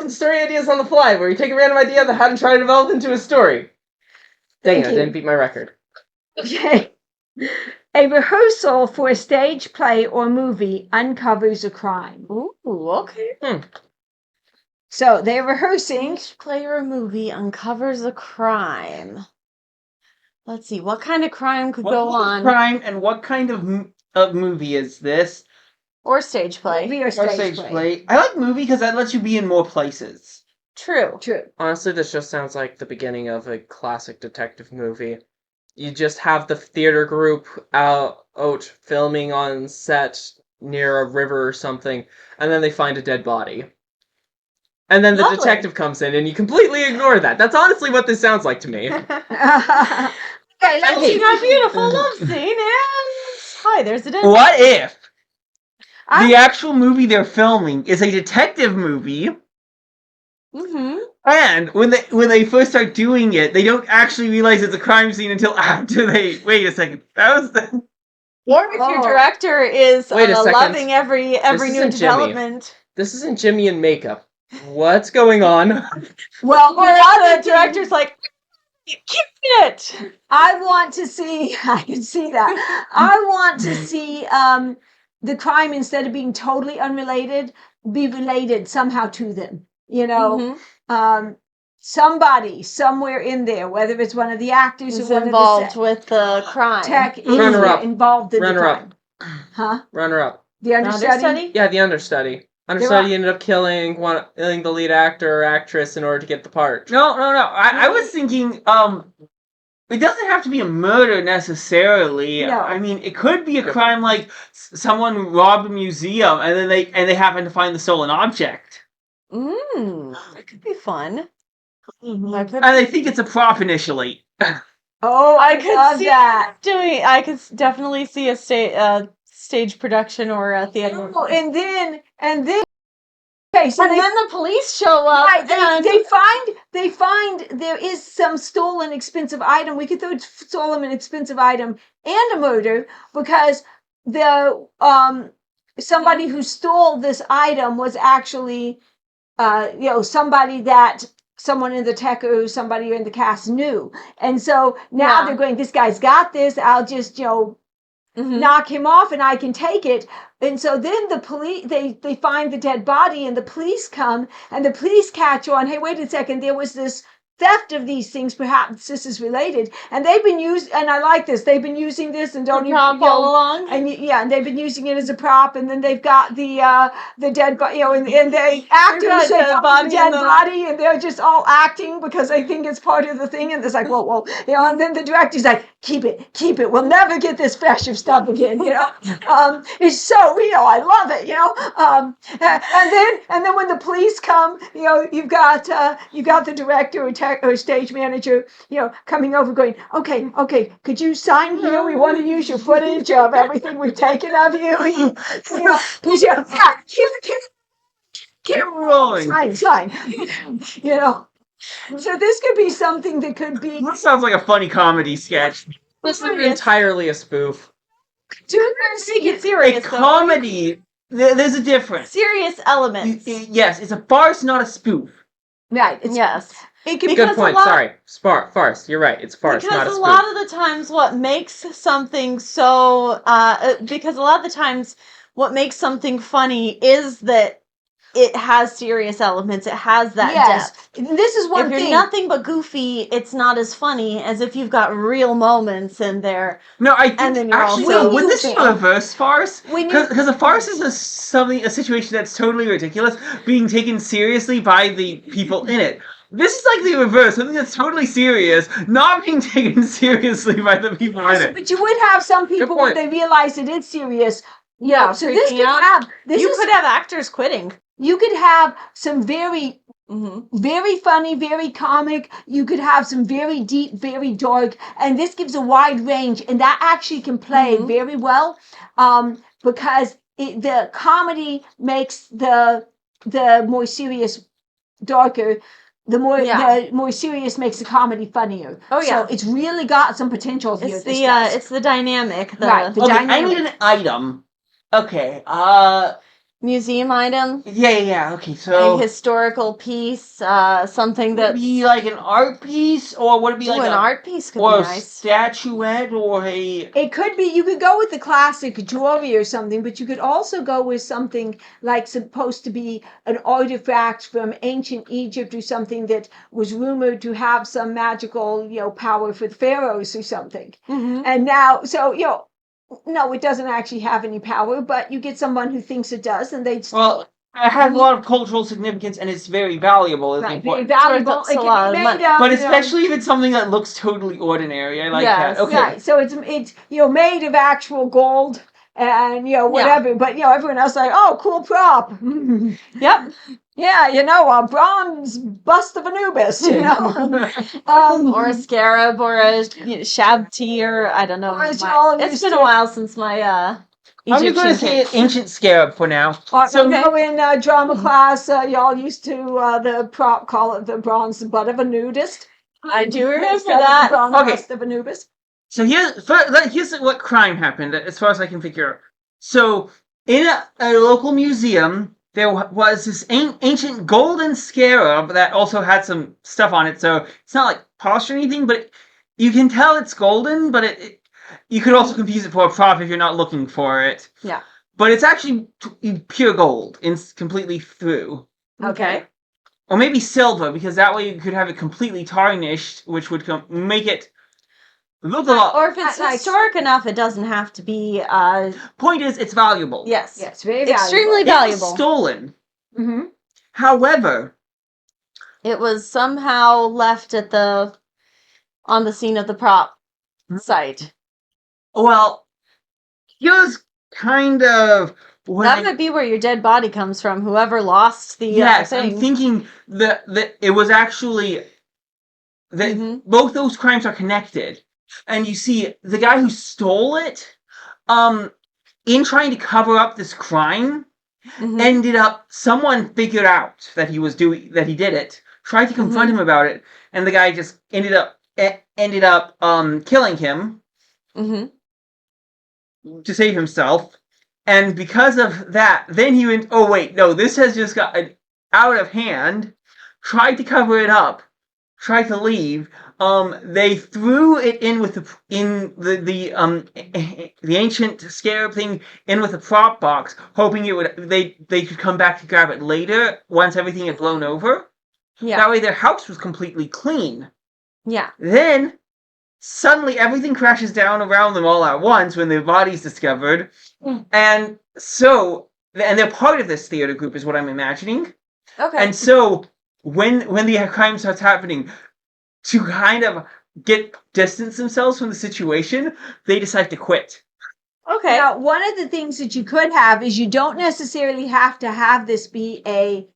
story ideas on the fly, where you take a random idea that how to try to develop into a story. Dang it, I didn't beat my record. Okay. A rehearsal for a stage play or movie uncovers a crime. Ooh, okay. So they're rehearsing. Stage play or movie uncovers a crime. Let's see, what kind of crime could go on? Crime, and what kind of movie is this? Or stage play. Movie or stage play. I like movie because that lets you be in more places. True. Honestly, this just sounds like the beginning of a classic detective movie. You just have the theater group out filming on set near a river or something, and then they find a dead body. And then the detective comes in, and you completely ignore that. That's honestly what this sounds like to me. Okay, let's see. Our beautiful love scene, and hi, there's a dead body. What if the actual movie they're filming is a detective movie? Mm-hmm. And when they first start doing it, they don't actually realize it's a crime scene until after they wait a second. That was the. Or if your director is loving every new development. Jimmy. This isn't Jimmy in makeup. What's going on? Well, or the director's like, keep it. I want to see. I can see that. I want to see the crime, instead of being totally unrelated, be related somehow to them. You know, somebody somewhere in there, whether it's one of the actors is or one involved of the with the crime. Tech is involved in the crime. Huh? Runner-up. The understudy? Yeah, the understudy. Understudy ended up killing the lead actor or actress in order to get the part. No. I was thinking, it doesn't have to be a murder necessarily. No. I mean, it could be a crime like someone robbed a museum and then they happen to find the stolen object. That could be fun. And I think it's a prop initially. Oh, I could see that. I could definitely see a stage production or a theater. Oh, and then. Okay, so then the police show up. Right, they find there is some stolen expensive item. We could throw stolen an expensive item and a murder, because the somebody who stole this item was actually somebody that someone in the tech or somebody in the cast knew. And so now they're going, this guy's got this, I'll just knock him off and I can take it. And so then the police, they find the dead body, and the police come, and the police catch on, hey, wait a second, there was this theft of these things, perhaps this is related. And they've been and I like this, they've been using this and don't even all along. And and they've been using it as a prop, and then they've got the dead body, and the actors say the dead body, and they're just all acting because they think it's part of the thing, and it's like, whoa, and then the director's like, keep it, we'll never get this festive stuff again, it's so real, I love it, and then when the police come, you've got the director or stage manager, coming over going, okay, could you sign here? We want to use your footage of everything we've taken of you. Keep rolling. Sign. So this could be something that could be. That sounds like a funny comedy sketch. This is entirely a spoof. It's serious. A comedy. There's a difference. Serious elements. Yes, it's a farce, not a spoof. Right. Yes. Good point. Sorry. Farce. You're right. It's farce, not a spoof. Because a lot of the times what makes something so... because a lot of the times what makes something funny is that it has serious elements. It has that depth. This is one thing. If you're nothing but goofy, it's not as funny as if you've got real moments in there. No, I think would this be a reverse farce? Because a farce is a situation that's totally ridiculous, being taken seriously by the people in it. This is like the reverse, something that's totally serious, not being taken seriously by the people in it. But you would have some people when they realize it is serious. Yeah, so this could have. You could have actors quitting. You could have some very, very funny, very comic. You could have some very deep, very dark, and this gives a wide range, and that actually can play very well, because the comedy makes the more serious darker. The more serious makes the comedy funnier. Oh yeah, so it's really got some potential here. It's the dynamic. I need an item. Okay. museum item. Yeah. Okay, so a historical piece, something would it that be like an art piece, or would it be like an a art piece could or be a nice. statuette, or a? It could be, you could go with the classic jewelry or something, but you could also go with something like supposed to be an artifact from ancient Egypt or something that was rumored to have some magical, power for the pharaohs or something. Mm-hmm. And now, so, no, it doesn't actually have any power, but you get someone who thinks it does, and they Well, it has a lot of cultural significance, and it's very valuable. Is right, important. very valuable. It's a It lot can of be money. made of, But especially if it's something that looks totally ordinary. I like Yes. that. Okay. right. So it's made of actual gold and whatever. But everyone else like, oh, cool prop. Yep. Yeah, a bronze bust of Anubis. Or a scarab, or a shabti, or I don't know. Or it's all It's used been a to- while since my I'm just Egyptian going to say an cakes. ancient scarab for now. So okay. in drama class, y'all used to the prop call it the bronze butt of a nudist. I do remember Instead of the that. bronze Okay. bust of Anubis. So here's what crime happened, as far as I can figure out. So in a local museum, there was this ancient golden scarab that also had some stuff on it. So it's not like polished or anything, but you can tell it's golden. But you could also confuse it for a prop if you're not looking for it. Yeah. But it's actually pure gold, completely through. Okay. Or maybe silver, because that way you could have it completely tarnished, which would make it look a lot. Or if it's Nice. historic enough, it doesn't have to be. Point is, it's valuable. Yes. Yes, very valuable. Extremely It valuable. was stolen. Mm-hmm. However, It was somehow left on the scene of the prop site. well, here's kind of what That might be where your dead body comes from. Whoever lost the yes, thing. I'm thinking that it was actually that Mhm. both those crimes are connected, and you see the guy who stole it, in trying to cover up this crime, Mhm. someone figured out that he did it, tried to confront him about it, and the guy just ended up killing him Mhm. to save himself. And because of that, then he went, oh wait, no, this has just gotten out of hand, tried to cover it up, tried to leave. They threw it in with the ancient scarab thing in with a prop box, hoping they could come back to grab it later once everything had blown over. Yeah. That way their house was completely clean. Yeah. Then suddenly everything crashes down around them all at once when their body's discovered. And they're part of this theater group is what I'm imagining. Okay. And so when the crime starts happening, to kind of distance themselves from the situation, they decide to quit. Okay. Now, one of the things that you could have is you don't necessarily have to have this be a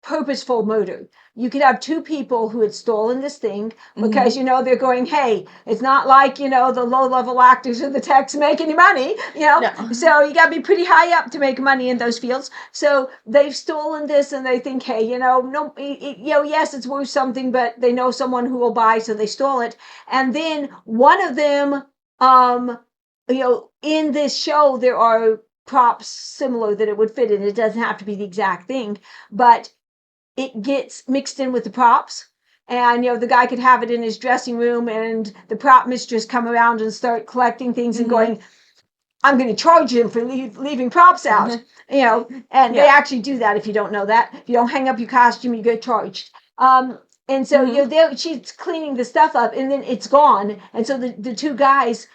purposeful murder. You could have two people who had stolen this thing because they're going, hey, it's not like the low-level actors in the techs make any money, No. So you got to be pretty high up to make money in those fields. So they've stolen this and they think, hey, yes, it's worth something, but they know someone who will buy, so they stole it. And then one of them, in this show there are props similar that it would fit in. It doesn't have to be the exact thing, but it gets mixed in with the props. And the guy could have it in his dressing room, and the prop mistress come around and start collecting things and going, I'm going to charge him for leaving props out. And they actually do that. If you don't know that, if you don't hang up your costume, you get charged. And so she's cleaning the stuff up, and then it's gone. And so the two guys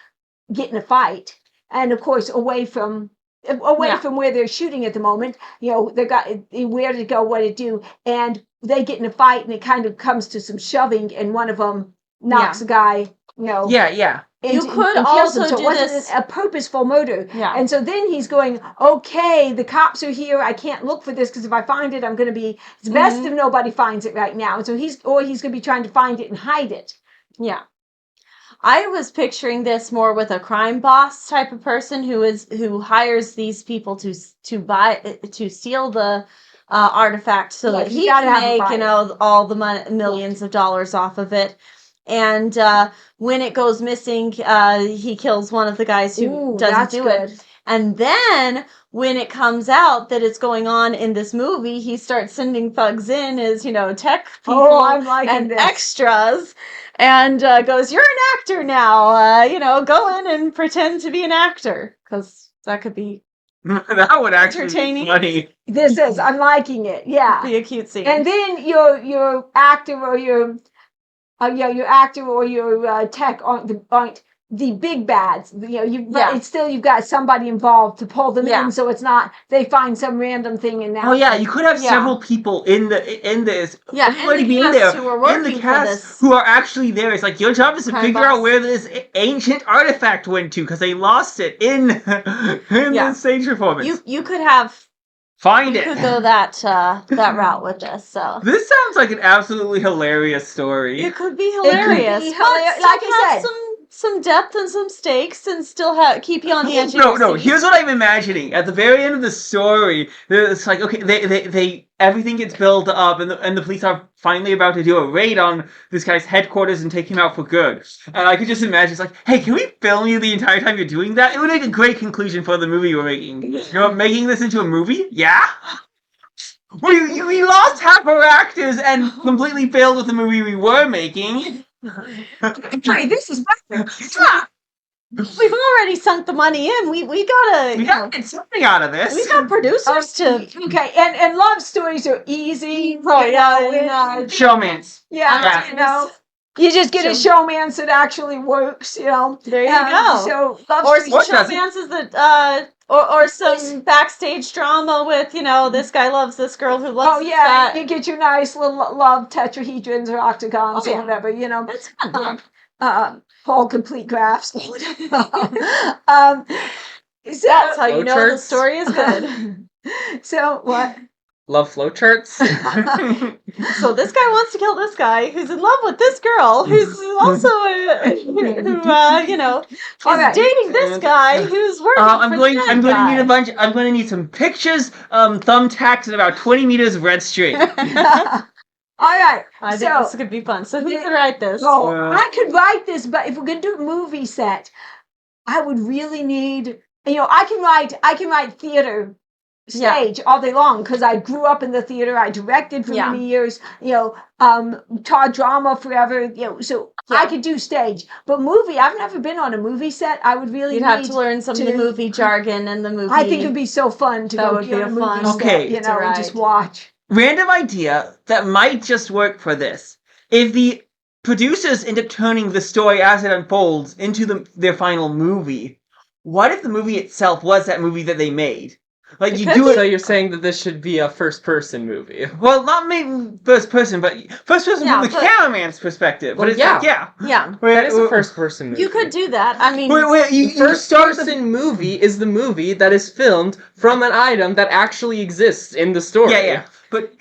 get in a fight, and of course away from where they're shooting at the moment, they got where to go, what to do, and they get in a fight, and it kind of comes to some shoving, and one of them knocks the guy, Yeah. You could and kills him. also So do it wasn't this. a purposeful murder. Yeah. And so then he's going, okay, the cops are here. I can't look for this because if I find it, it's best if nobody finds it right now. And so he's going to be trying to find it and hide it. Yeah. I was picturing this more with a crime boss type of person who hires these people to steal the artifact so that you he gotta can have a make buyer. all the millions of dollars off of it. And when it goes missing, he kills one of the guys who doesn't do it. And then when it comes out that it's going on in this movie, he starts sending thugs in as, tech people and extras, and goes, "You're an actor now. Go in and pretend to be an actor," because that could be that would actually be funny. I'm liking it. Yeah, be a cute scene. And then your actor or your actor or your tech aren't the big bads. You've got somebody involved to pull them in, so it's not they find some random thing in that. Oh yeah, you could have several people in this. Yeah, everybody in the being cast there who are working in the cast for this. who are actually there. It's like your job is to figure out where this ancient artifact went to because they lost it in the stage performance. You could have. Find you it. Could go that route with this. So this sounds like an absolutely hilarious story. It could be hilarious. Like I said, some depth and some stakes, and still keep you on the edge. No. Here's what I'm imagining. At the very end of the story, it's like okay, they everything gets built up, and the police are finally about to do a raid on this guy's headquarters and take him out for good. And I could just imagine it's like, hey, can we film you the entire time you're doing that? It would make a great conclusion for the movie we're making. Making this into a movie? Yeah. We lost half our actors and completely failed with the movie we were making. This is We've already sunk the money in. We gotta get something out of this. We got producers to and love stories are easy. Showmans. Yeah. You just get a showmance that actually works. There you go. So or some showmances that or some backstage drama with this guy loves this girl who loves that. You get your nice little love tetrahedrons or octagons or whatever. That's fun. All complete graphs. So that's how you know the story is good. So what? Love flowcharts. So this guy wants to kill this guy who's in love with this girl who's also dating this guy who's working I'm going to need a bunch. I'm going to need some pictures, thumbtacks, and about 20 meters of red string. All right. I think this could be fun. So who could write this? I could write this, but if we're going to do a movie set, I would really need. I can write theater stage all day long because I grew up in the theater. I directed for many years. Taught drama forever. So I could do stage, but movie. I've never been on a movie set. I would really. You'd have to learn some of the movie jargon and the movie. I think it'd be so fun to go be on a movie set. And just watch. Random idea that might just work for this. If the producers end up turning the story as it unfolds into their final movie, what if the movie itself was that movie that they made? Like you do it. So you're saying that this should be a first-person movie? Well, not maybe first person, but first person from the cameraman's perspective. But it's it's a first-person movie. You could do that. I mean, first-person movie is the movie that is filmed from an item that actually exists in the story. Yeah. But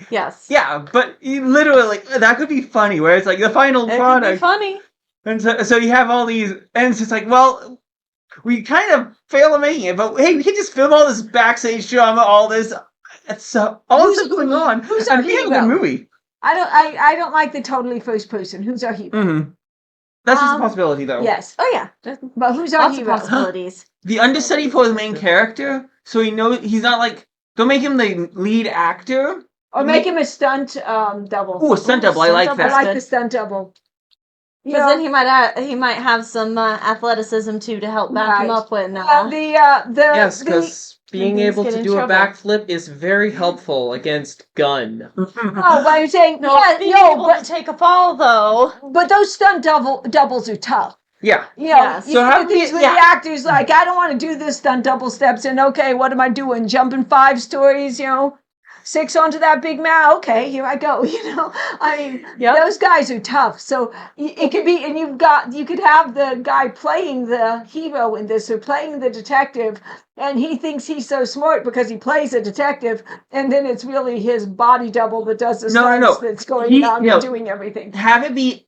but literally, that could be funny. Where it's like the final product. Could be funny. And so you have all these, and it's just like, well, we kind of fail at making it, but hey, we can just film all this backstage drama, all this going on, and we have a good movie. I don't like the totally first person. Who's our hero? Mm-hmm. That's just a possibility, though. Yes. Oh yeah. But who's our hero? Lots of possibilities. The understudy for the main character, so he's not like. Don't make him the lead actor. Or make him a stunt double. Oh, a stunt double. I like that. I like the stunt double. Because then he might have some athleticism too to help back him up when. Yes, because being able to do a backflip is very helpful against gun. Oh, but you're saying to take a fall though. But those stunt doubles are tough. Yeah. So how these the actors like, I don't want to do this stunt double steps, and okay, what am I doing? Jumping 5 stories, 6 onto that big mountain. Okay, here I go. I mean, those guys are tough. So it could be, and you could have the guy playing the hero in this or playing the detective, and he thinks he's so smart because he plays a detective, and then it's really his body double that does the stunts that's going on and doing everything. Have it be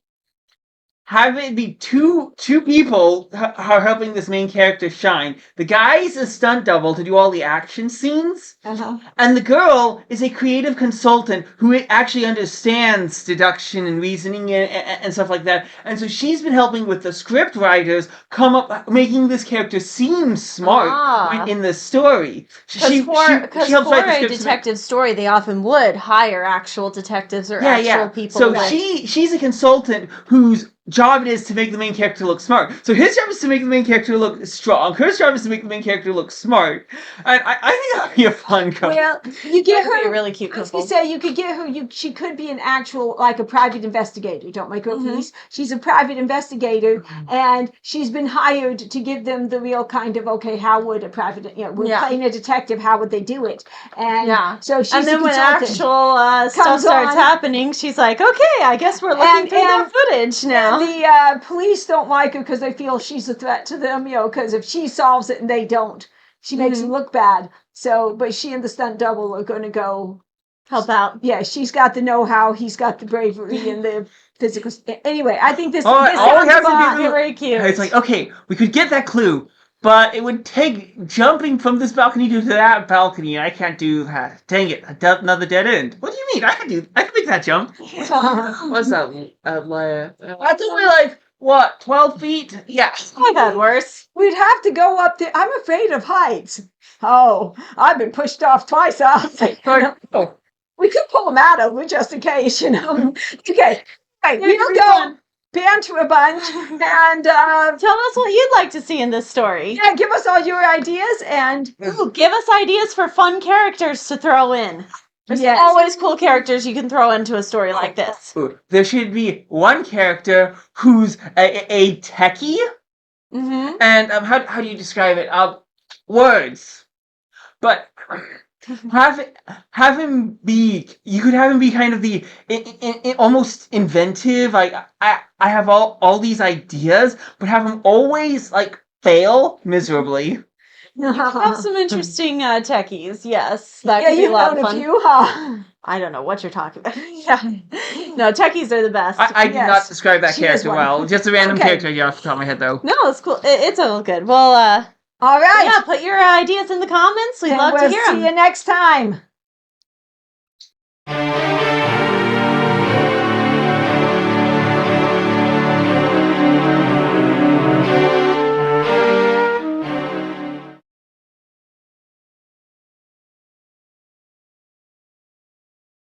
have it be two people are helping this main character shine. The guy's a stunt double to do all the action scenes, and the girl is a creative consultant who actually understands deduction and reasoning and stuff like that. And so she's been helping with the script writers come up, making this character seem smart in the story. Because for a detective story, they often would hire actual detectives or actual people. So she's a consultant whose job it is to make the main character look smart. So his job is to make the main character look strong. Her job is to make the main character look smart. And I think that would be a fun couple. Well, you get her a really cute couple. You say you could get her. She could be an actual, like a private investigator. Don't make her a police. She's a private investigator, and she's been hired to give them the real kind of how would a private, we're playing a detective. How would they do it? And so she's. And then when actual stuff starts happening, she's like, okay, I guess we're looking through that footage now. The police don't like her because they feel she's a threat to them, because if she solves it and they don't, she makes them look bad. So, but she and the stunt double are going to go help out. Yeah, she's got the know-how, he's got the bravery and the physical. Anyway, I think this is very cute. It's like, okay, we could get that clue, but it would take jumping from this balcony to that balcony. I can't do that. Dang it, another dead end. What do you mean? I can make that jump. What's that? That's only like, what, 12 feet? Yeah. I've had worse. We'd have to go up there. I'm afraid of heights. Oh, I've been pushed off twice. We could pull them out of it just in case, Okay. Right, we'll go banter a bunch and tell us what you'd like to see in this story. Yeah, give us all your ideas and give us ideas for fun characters to throw in. There's always cool characters you can throw into a story like this. There should be one character who's a techie. And how do you describe it? Words. But have him be. You could have him be kind of the almost inventive. I have all these ideas, but have him always fail miserably. Have some interesting techies. Yes, that could be a lot of fun. I don't know what you're talking about. No, techies are the best. I did not describe that character well. Just a random character off the top of my head, though. No, it's cool. It's all good. Well, all right. Yeah, put your ideas in the comments. We'd love to hear them. See you next time.